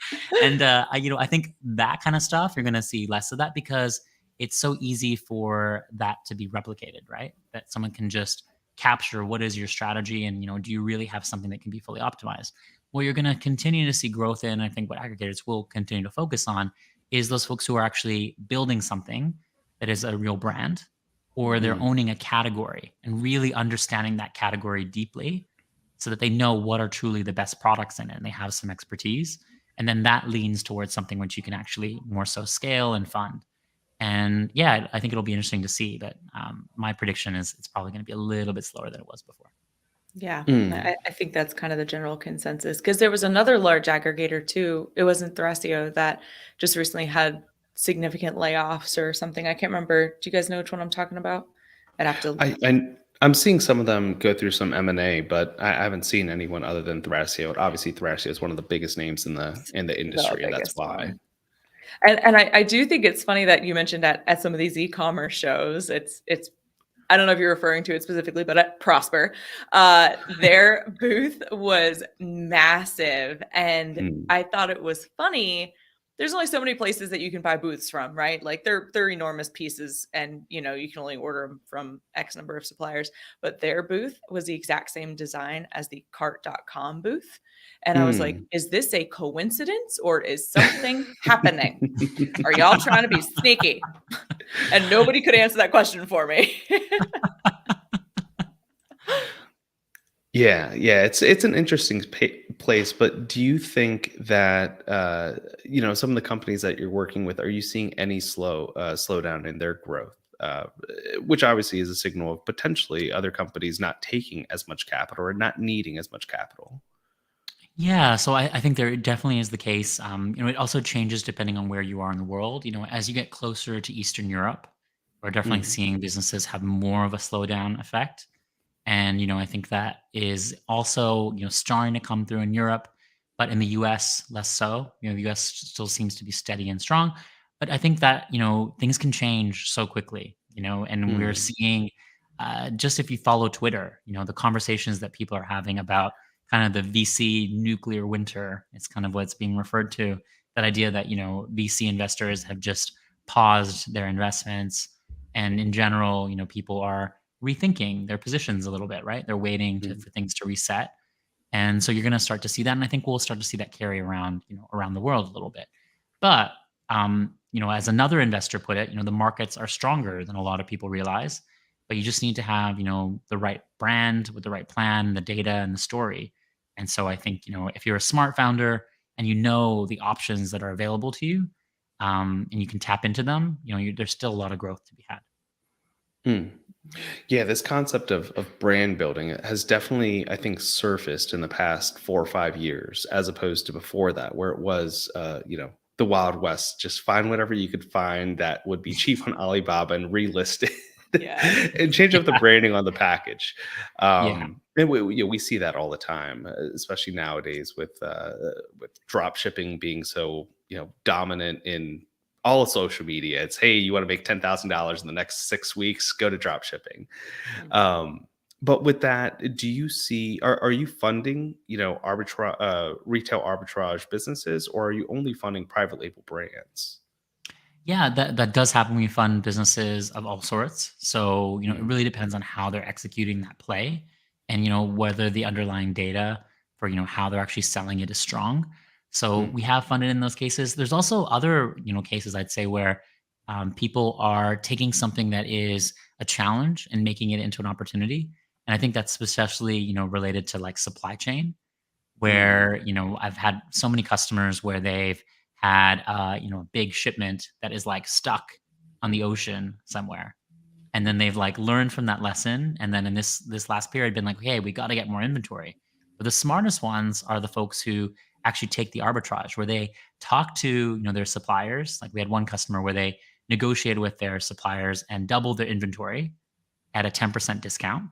S3: And, I think that kind of stuff, you're going to see less of that because it's so easy for that to be replicated, right? That someone can just capture what is your strategy and, do you really have something that can be fully optimized? Well, you're going to continue to see growth in, I think what aggregators will continue to focus on is those folks who are actually building something that is a real brand, or they're owning a category and really understanding that category deeply so that they know what are truly the best products in it and they have some expertise. And then that leans towards something which you can actually more so scale and fund. And yeah, I think it'll be interesting to see. But my prediction is it's probably going to be a little bit slower than it was before.
S1: Yeah, I think that's kind of the general consensus because there was another large aggregator too. It wasn't Thrasio that just recently had significant layoffs or something. I can't remember. Do you guys know which one I'm talking about? I'd have to.
S2: I'm seeing some of them go through some M&A, but I haven't seen anyone other than Thrasio. Obviously, Thrasio is one of the biggest names in the industry, and that's why.
S1: One. And I do think it's funny that you mentioned at some of these e-commerce shows, it's I don't know if you're referring to it specifically, but at Prosper, their booth was massive. And I thought it was funny. There's only so many places that you can buy booths from, right? Like they're enormous pieces and, you can only order them from X number of suppliers. But their booth was the exact same design as the cart.com booth. And I was like, is this a coincidence or is something happening? Are y'all trying to be sneaky? And nobody could answer that question for me.
S2: Yeah, it's an interesting place. But do you think that some of the companies that you're working with, are you seeing any slowdown in their growth? Which obviously is a signal of potentially other companies not taking as much capital or not needing as much capital.
S3: Yeah, so I think there definitely is the case. It also changes depending on where you are in the world. As you get closer to Eastern Europe, we're definitely seeing businesses have more of a slowdown effect. And, I think that is also, starting to come through in Europe, but in the US, less so. The US still seems to be steady and strong. But I think that, things can change so quickly, and we're seeing just if you follow Twitter, the conversations that people are having about kind of the VC nuclear winter. It's kind of what's being referred to. That idea that, VC investors have just paused their investments. And in general, people are rethinking their positions a little bit, right? They're waiting for things to reset. And so you're going to start to see that. And I think we'll start to see that carry around, around the world a little bit. But, as another investor put it, the markets are stronger than a lot of people realize. But you just need to have, the right brand with the right plan, the data and the story. And so I think, if you're a smart founder and the options that are available to you, and you can tap into them, there's still a lot of growth to be had.
S2: Yeah, this concept of brand building has definitely, I think, surfaced in the past 4 or 5 years, as opposed to before that, where it was, the Wild West. Just find whatever you could find that would be cheap on Alibaba and relist it. And change up the branding on the package. And we see that all the time, especially nowadays with drop shipping being so dominant in all of social media. It's, hey, you want to make $10,000 in the next 6 weeks, go to drop shipping. But with that, do you see, are you funding retail arbitrage businesses, or are you only funding private label brands?
S3: Yeah, that does happen when you fund businesses of all sorts. So, it really depends on how they're executing that play and, whether the underlying data for, how they're actually selling it is strong. So we have funded in those cases. There's also other, cases I'd say where people are taking something that is a challenge and making it into an opportunity. And I think that's especially, related to like supply chain, where, I've had so many customers where they've had a big shipment that is like stuck on the ocean somewhere, and then they've like learned from that lesson, and then in this last period been like, hey, we got to get more inventory. But the smartest ones are the folks who actually take the arbitrage, where they talk to their suppliers. Like we had one customer where they negotiated with their suppliers and doubled their inventory at a 10% discount,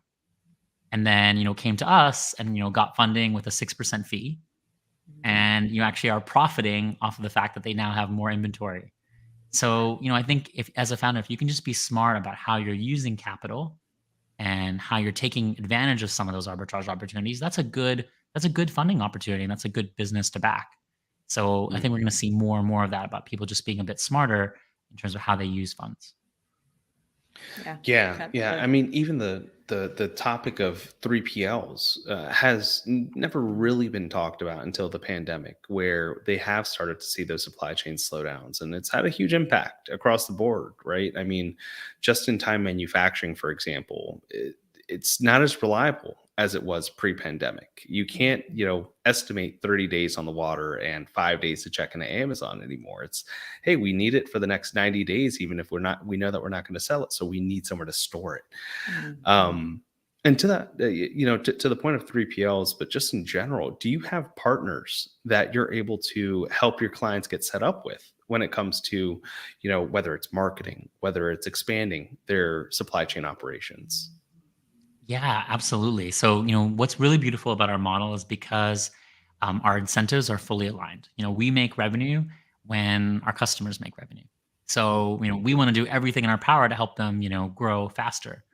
S3: and then, came to us and, got funding with a 6% fee. And you actually are profiting off of the fact that they now have more inventory. So, I think if as a founder, if you can just be smart about how you're using capital and how you're taking advantage of some of those arbitrage opportunities, that's a good funding opportunity, and that's a good business to back. So I think we're going to see more and more of that, about people just being a bit smarter in terms of how they use funds.
S2: Yeah. I mean, even the topic of 3PLs has never really been talked about until the pandemic, where they have started to see those supply chain slowdowns, and it's had a huge impact across the board, right? I mean, just-in-time manufacturing, for example, it's not as reliable as it was pre-pandemic. You can't, estimate 30 days on the water and 5 days to check into Amazon anymore. It's, hey, we need it for the next 90 days, even if we know that we're not going to sell it. So we need somewhere to store it. And to that, to the point of 3PLs, but just in general, do you have partners that you're able to help your clients get set up with when it comes to, whether it's marketing, whether it's expanding their supply chain operations?
S3: Yeah, absolutely. So, what's really beautiful about our model is because our incentives are fully aligned. We make revenue when our customers make revenue. So, we want to do everything in our power to help them, grow faster.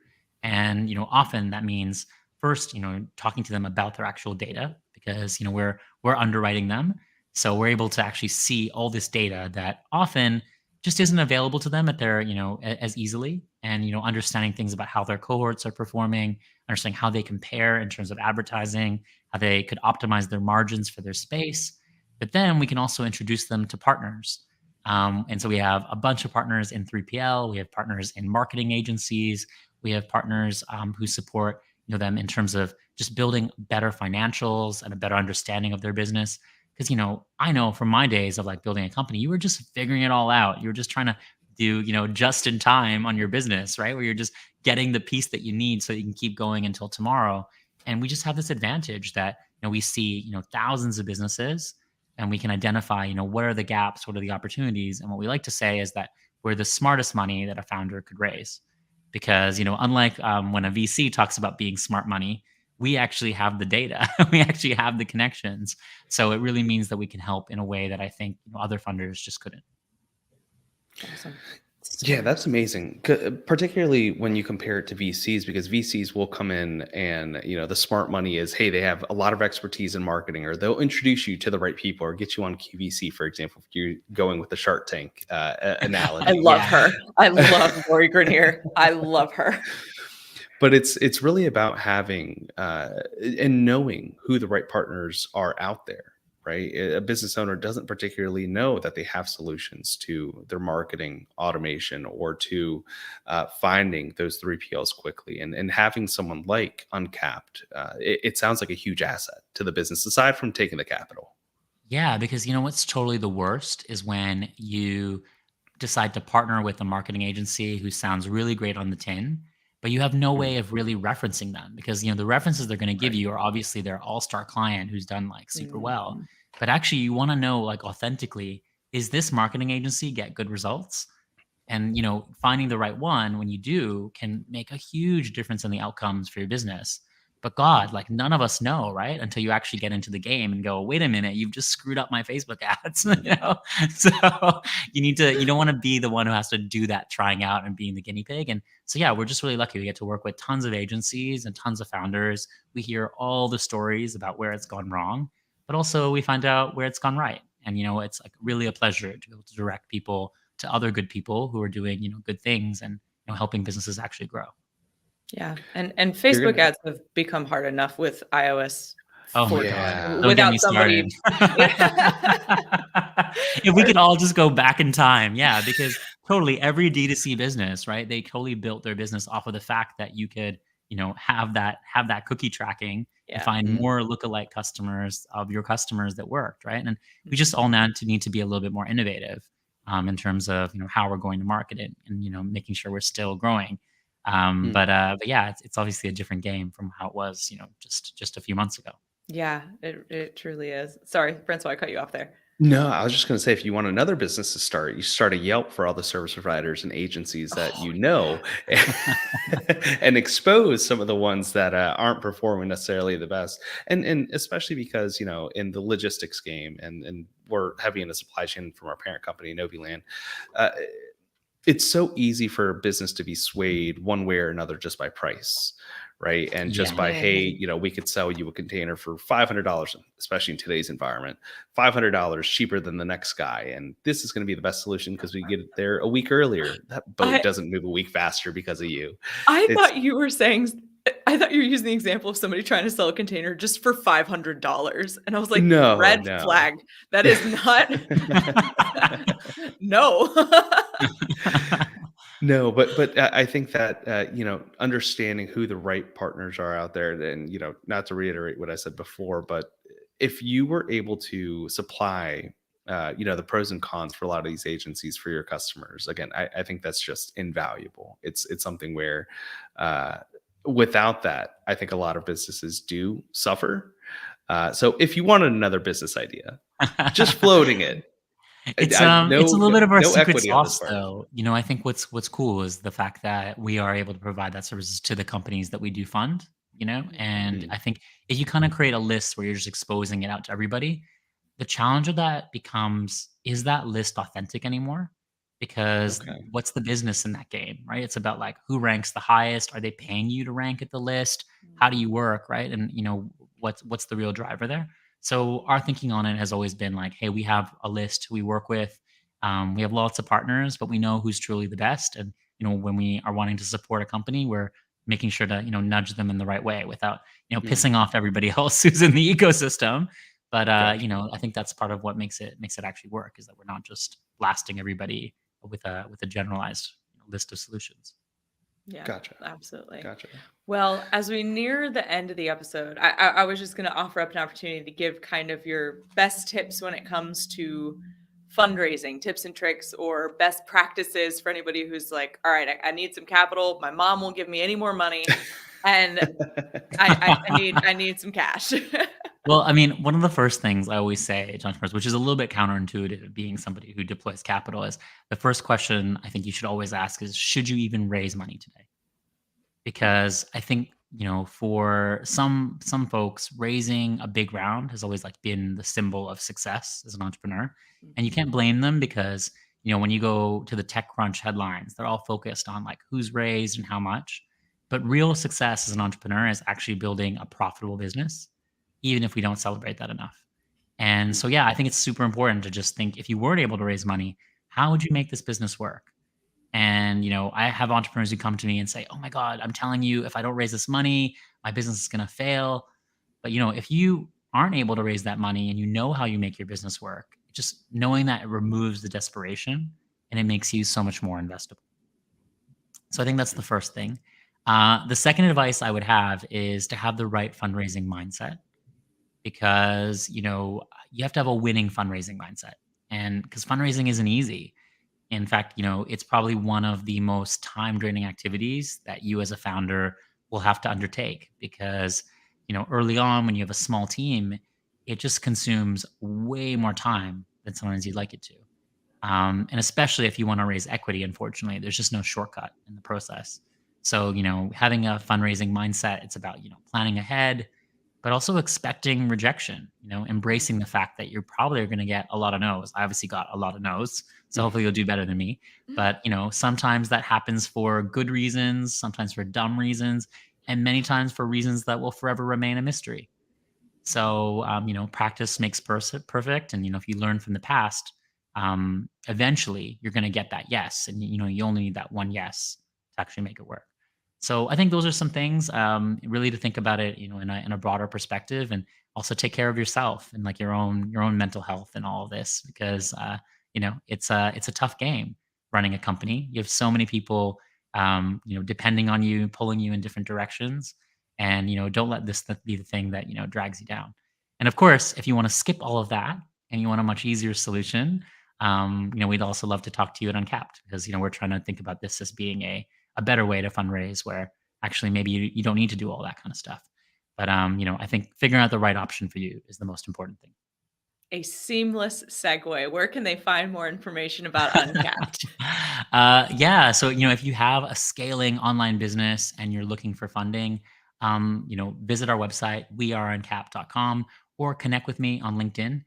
S3: And, often that means first, talking to them about their actual data, because, we're underwriting them. So we're able to actually see all this data that often just isn't available to them at their, as easily. And, understanding things about how their cohorts are performing, understanding how they compare in terms of advertising, how they could optimize their margins for their space. But then we can also introduce them to partners. And so we have a bunch of partners in 3PL. We have partners in marketing agencies. We have partners who support them in terms of just building better financials and a better understanding of their business. Because, I know from my days of like building a company, you were just figuring it all out. You were just trying to do, just in time on your business, right? Where you're just getting the piece that you need so you can keep going until tomorrow. And we just have this advantage that, we see, thousands of businesses, and we can identify, what are the gaps, what are the opportunities. And what we like to say is that we're the smartest money that a founder could raise. Because, unlike when a VC talks about being smart money, we actually have the data. We actually have the connections. So it really means that we can help in a way that I think other funders just couldn't.
S1: Awesome.
S2: Yeah, that's amazing. Particularly when you compare it to VCs, because VCs will come in and, the smart money is, hey, they have a lot of expertise in marketing, or they'll introduce you to the right people, or get you on QVC, for example, if you're going with the Shark Tank analogy.
S1: I love her. I love Lori Grenier. I love her.
S2: But it's really about having and knowing who the right partners are out there, right? A business owner doesn't particularly know that they have solutions to their marketing automation, or to finding those 3PLs quickly. And having someone like Uncapped, it sounds like a huge asset to the business, aside from taking the capital.
S3: Yeah, because what's totally the worst is when you decide to partner with a marketing agency who sounds really great on the tin, but you have no way of really referencing them, because the references they're going to give you are obviously their all-star client who's done like super well. But actually you want to know, like, authentically, is this marketing agency get good results? And finding the right one when you do can make a huge difference in the outcomes for your business. But God, like, none of us know, right? Until you actually get into the game and go, wait a minute, you've just screwed up my Facebook ads. So you don't want to be the one who has to do that trying out and being the guinea pig. And so, yeah, we're just really lucky. We get to work with tons of agencies and tons of founders. We hear all the stories about where it's gone wrong, but also we find out where it's gone right. And, it's like really a pleasure to be able to direct people to other good people who are doing, good things, and, helping businesses actually grow.
S1: Yeah. And Facebook ads have become hard enough with iOS.
S3: Oh my God.
S1: Without somebody.
S3: If we could all just go back in time. Yeah. Because totally every D2C business, right? They totally built their business off of the fact that you could, have that cookie tracking and find more lookalike customers of your customers that worked. Right. And we just all need to be a little bit more innovative in terms of, how we're going to market it, and, making sure we're still growing. But yeah, it's obviously a different game from how it was, just a few months ago.
S1: Yeah, it truly is. Sorry, Francois, I cut you off there.
S2: No, I was just going to say, if you want another business to start, you start a Yelp for all the service providers and agencies that
S1: Oh,
S2: you know, and expose some of the ones that aren't performing necessarily the best. And especially because, in the logistics game, and we're heavy in the supply chain from our parent company, Noviland, uh, it's so easy for a business to be swayed one way or another just by price, right? And just
S3: Yeah.
S2: by, hey,
S1: Mhm.
S2: we could sell you a container for $500, especially in today's environment, $500 cheaper than the next guy. And this is going to be the best solution because we get it there a week earlier. That boat
S1: I
S2: doesn't move a week faster because of you.
S1: I
S2: It's
S1: thought you were saying I thought you were using the example of somebody trying to sell a container just for $500, and I was like,
S2: no,
S1: "Red
S2: no.
S1: flag. That is not." No.
S2: No, but I think that understanding who the right partners are out there, and not to reiterate what I said before, but if you were able to supply, the pros and cons for a lot of these agencies for your customers, again, I think that's just invaluable. It's something where, without that, I think a lot of businesses do suffer. So if you wanted another business idea, just floating it,
S3: It's a little bit of our
S2: no
S3: secret
S2: equity on this
S3: sauce,
S2: part.
S3: though. I think what's cool is the fact that we are able to provide that services to the companies that we do fund, and
S2: Mhm.
S3: I think if you kind of create a list where you're just exposing it out to everybody, the challenge of that becomes, is that list authentic anymore? Because
S2: Okay.
S3: what's the business in that game, right? It's about like who ranks the highest? Are they paying you to rank at the list? How do you work, right? And what's the real driver there? So our thinking on it has always been like, hey, we have a list who we work with. We have lots of partners, but we know who's truly the best. And when we are wanting to support a company, we're making sure to nudge them in the right way without
S2: Mhm.
S3: pissing off everybody else who's in the ecosystem. But
S2: Gotcha.
S3: I think that's part of what makes it actually work, is that we're not just blasting everybody with a generalized list of solutions.
S1: Yeah,
S2: Gotcha.
S1: absolutely.
S2: Gotcha.
S1: Well, as we near the end of the episode, I was just going to offer up an opportunity to give kind of your best tips when it comes to fundraising, tips and tricks, or best practices for anybody who's like, all right, I need some capital. My mom won't give me any more money, and I need some cash.
S3: Well, I mean, one of the first things I always say to entrepreneurs, which is a little bit counterintuitive, being somebody who deploys capital, is the first question I think you should always ask is, should you even raise money today? Because I think, for some folks, raising a big round has always like been the symbol of success as an entrepreneur. And you can't
S1: Mhm.
S3: blame them because, when you go to the TechCrunch headlines, they're all focused on like who's raised and how much. But real success as an entrepreneur is actually building a profitable business, even if we don't celebrate that enough. And
S2: Mm,
S3: so, yeah, I think it's super important to just think, if you weren't able to raise money, how would you make this business work? And, I have entrepreneurs who come to me and say, "Oh my God, I'm telling you, if I don't raise this money, my business is going to fail." But, if you aren't able to raise that money and you know how you make your business work, just knowing that, it removes the desperation and it makes you so much more investable. So I think that's the first thing. The second advice I would have is to have the right fundraising mindset, because, you have to have a winning fundraising mindset. And because fundraising isn't easy. In fact, it's probably one of the most time draining activities that you as a founder will have to undertake, because, early on when you have a small team, it just consumes way more time than sometimes you'd like it to. And especially if you want to raise equity, unfortunately, there's just no shortcut in the process. So, having a fundraising mindset, it's about, planning ahead, but also expecting rejection, embracing the fact that you're probably going to get a lot of no's. I obviously got a lot of no's, so hopefully you'll do better than me. But, sometimes that happens for good reasons, sometimes for dumb reasons, and many times for reasons that will forever remain a mystery. So, practice makes perfect. And, if you learn from the past, eventually you're going to get that yes. And, you only need that one yes to actually make it work. So I think those are some things, really to think about it, in a broader perspective, and also take care of yourself and like your own mental health and all of this, because, it's a tough game running a company. You have so many people, depending on you, pulling you in different directions, and don't let this be the thing that drags you down. And of course, if you want to skip all of that and you want a much easier solution, we'd also love to talk to you at Uncapped, because we're trying to think about this as being a better way to fundraise, where actually maybe you don't need to do all that kind of stuff. But I think figuring out the right option for you is the most important thing.
S1: A seamless segue. Where can they find more information about Uncapped?
S3: Yeah. So, if you have a scaling online business and you're looking for funding, visit our website, weareuncapped.com, or connect with me on LinkedIn.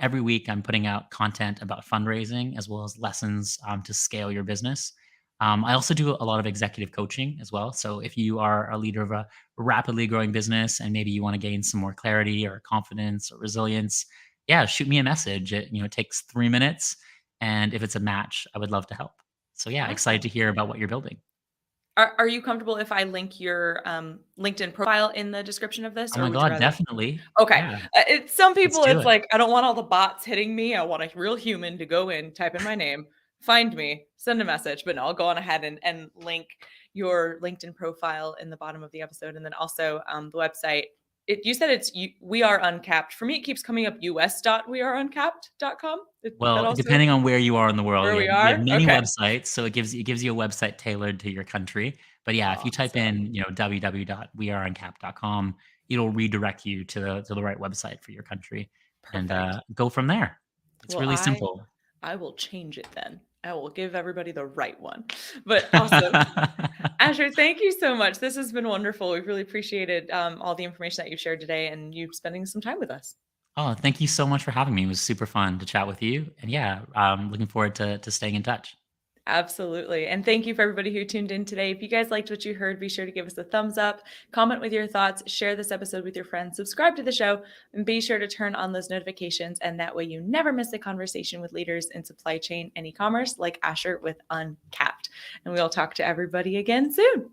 S3: Every week, I'm putting out content about fundraising as well as lessons to scale your business. I also do a lot of executive coaching as well. So if you are a leader of a rapidly growing business and maybe you want to gain some more clarity or confidence or resilience, yeah, shoot me a message. It takes 3 minutes, and if it's a match, I would love to help. So yeah, excited to
S1: Awesome.
S3: hear about what you're building.
S1: Are you comfortable if I link your LinkedIn profile in the description of this,
S3: Oh
S1: or
S3: my
S1: would you
S3: God,
S1: rather?
S3: definitely.
S1: Okay.
S3: Yeah,
S1: Some
S3: let's
S1: people,
S3: do
S1: it's
S3: it.
S1: like, I don't want all the bots hitting me. I want a real human to go in, type in my name, find me, send a message. But no, I'll go on ahead and link your LinkedIn profile in the bottom of the episode. And then also the website. You said We Are Uncapped. For me, it keeps coming up us.weareuncapped.com. That
S3: Well,
S1: also
S3: depending on where you are in the world,
S1: where we
S3: we have
S1: are?
S3: many
S1: Okay.
S3: websites, so it gives you a website tailored to your country. But yeah, if you type
S1: Awesome.
S3: in, www.weareuncapped.com, it'll redirect you to the right website for your country, and
S1: Perfect.
S3: go from there. It's
S1: Well,
S3: really simple.
S1: I will change it then. I will give everybody the right one. But awesome. Asher, thank you so much. This has been wonderful. We've really appreciated all the information that you've shared today and you spending some time with us.
S3: Oh, thank you so much for having me. It was super fun to chat with you, and yeah, looking forward to staying in touch.
S1: Absolutely. And thank you for everybody who tuned in today. If you guys liked what you heard, be sure to give us a thumbs up, comment with your thoughts, share this episode with your friends, subscribe to the show, and be sure to turn on those notifications. And that way you never miss a conversation with leaders in supply chain and e-commerce like Asher with Uncapped. And we'll talk to everybody again soon.